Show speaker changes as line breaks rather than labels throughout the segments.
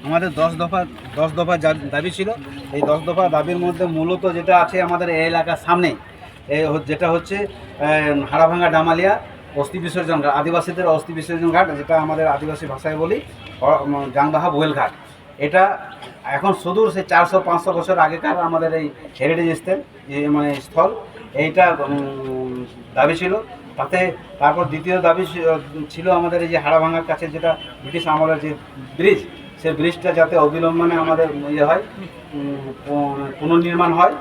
আমাদের 10 দফা দাবি ছিল। এই 10 দফা দাবির মধ্যে মূলত যেটা আছে আমাদের এই এলাকার সামনে যেটা হচ্ছে হাড়াভাঙ্গা ডামালিয়া অস্থি বিসর্জন ঘাট, আদিবাসীদের অস্থি বিসর্জন ঘাট, যেটা আমাদের আদিবাসী ভাষায় বলি জাংবাহা বোয়েল ঘাট। এটা এখন সুদূর সে 400-500 বছর আগেকার আমাদের এই হেরিটেজ মানে স্থল, এইটা দাবি ছিল। তারপর দ্বিতীয় দাবি ছিল আমাদের এই যে হাড়াভাঙ্গার কাছে যেটা ব্রিটিশ আমলের যে ব্রিজ, সেই ব্রিজটা যাতে অবিলম্বনে আমাদের হয় পুনর্নির্মাণ হয়।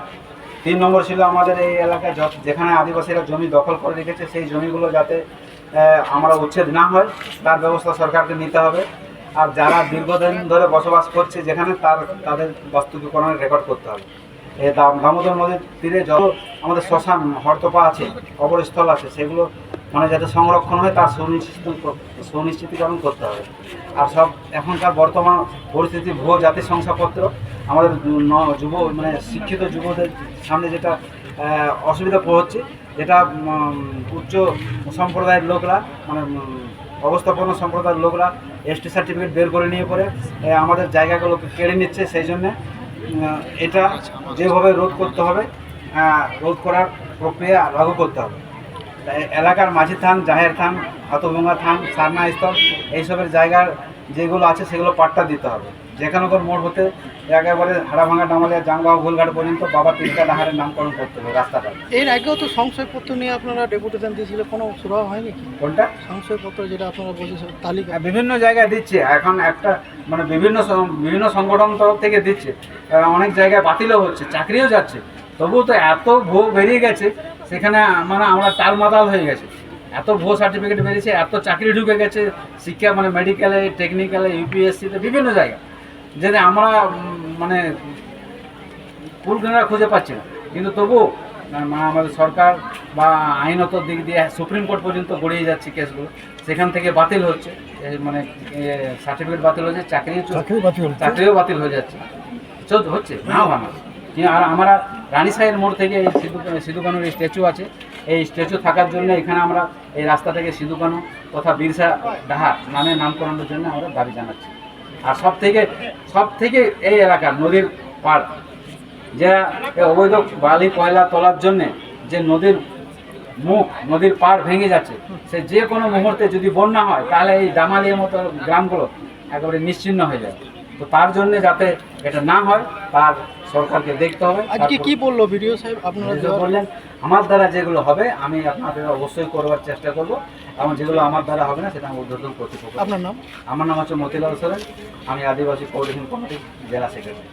3 নম্বর ছিল আমাদের এই এলাকায় যেখানে আদিবাসীরা জমি দখল করে রেখেছে সেই জমিগুলো যাতে আমরা উচ্ছেদ না হয় তার ব্যবস্থা সরকারকে নিতে হবে। আর যারা দীর্ঘদিন ধরে বসবাস করছে যেখানে তাদের বাস্তুকীকরণের রেকর্ড করতে হবে। এই দামোদর নদীর তীরে যত আমাদের শ্মশান হরতপা আছে, কবরস্থল আছে, সেগুলো মানে যাতে সংরক্ষণ হয় তার সুনিশ্চিতকরণ করতে হবে। আর সব এখনকার বর্তমান পরিস্থিতি ভুয়ো জাতি শংসাপত্র আমাদের মানে শিক্ষিত যুবদের সামনে যেটা অসুবিধা হচ্ছে, যেটা উচ্চ সম্প্রদায়ের লোকরা মানে অবস্থাপন্ন সম্প্রদায়ের লোকরা এসটি সার্টিফিকেট বের করে নিয়ে পরে আমাদের জায়গাগুলোকে কেড়ে নিচ্ছে। সেই জন্যে এটা যেভাবে রোধ করতে হবে, রোধ করার প্রক্রিয়া লাগু করতে হবে। এলাকার মাঝি থান, জাহের থান, হাতভঙ্গা থান, সারনা স্থল, এইসবের জায়গার যেগুলো আছে সেগুলো পাট্টা দিতে হবে। যেখানে তোর মোড় হতে একেবারে হাড়াভাঙ্গা ডামালিয়া জাংবাহা বোয়েলঘাট পর্যন্ত বাবা তিলকা ডাহারের নামকরণ করতে হবে রাস্তাটা।
এর আগেও তো সংশয়পত্র নিয়ে আপনারা ডেপুটেশন দিয়েছিল, কোনো সুরাহা হয়নি কি?
কোনটা
সংশয়পত্র যেটা আপনারা বলছেন তালিকা?
বিভিন্ন জায়গায় দিচ্ছে এখন, একটা মানে বিভিন্ন সংগঠন তরফ থেকে দিচ্ছে, অনেক জায়গায় বাতিলও হচ্ছে, চাকরিও যাচ্ছে। তবুও তো এত ভুয়ো বেরিয়ে গেছে সেখানে, মানে আমরা টালমাতাল হয়ে গেছে। এত ভুয়ো সার্টিফিকেট বেরিয়েছে, এত চাকরি ঢুকে গেছে শিক্ষা মানে মেডিকেলে, টেকনিক্যালে, ইউপিএসসিতে, বিভিন্ন জায়গায়, যেটা আমরা মানে কুলকিনারা খুঁজে পাচ্ছি না। কিন্তু তবুও মানে আমাদের সরকার বা আইনত দিক দিয়ে সুপ্রিম কোর্ট পর্যন্ত গড়িয়ে যাচ্ছে কেসগুলো, সেখান থেকে বাতিল হচ্ছে, মানে সার্টিফিকেট বাতিল হচ্ছে, চাকরিও বাতিল হয়ে যাচ্ছে, হচ্ছে নাও ভাঙা। আর আমরা রানীসাহের মোড় থেকে এই সিধু কানুর স্ট্যাচু আছে, এই স্ট্যাচু থাকার জন্য এখানে আমরা এই রাস্তা থেকে সিধু কানু তথা বিরসা ডাহার নামে নামকরণের জন্য আমরা দাবি জানাচ্ছি। আর সব থেকে এই এলাকার নদীর পাড়, যা অবৈধ বালি কয়লা তোলার জন্যে যে নদীর পাড় ভেঙে যাচ্ছে, সে যে কোনো মুহূর্তে যদি বন্যা হয় তাহলে এই ডামালিয়ার মতো গ্রামগুলো একেবারে নিশ্চিহ্ন হয়ে যায়। তো তার জন্য যাতে এটা না হয় তার সরকারকে দেখতে হবে।
আজকে কি বললো বিডিও সাহেব? আপনারা
বললেন আমার দ্বারা যেগুলো হবে আমি আপনাদের অবশ্যই করবার চেষ্টা করব, এবং যেগুলো আমার দ্বারা হবে না সেটা আমি উদ্বোধন কর্তৃপক্ষ।
আপনার নাম?
আমার নাম হচ্ছে মতিলাল সোরেন, আমি আদিবাসী কোঅর্ডিনেশন কমিটির জেলা সেক্রেটারি।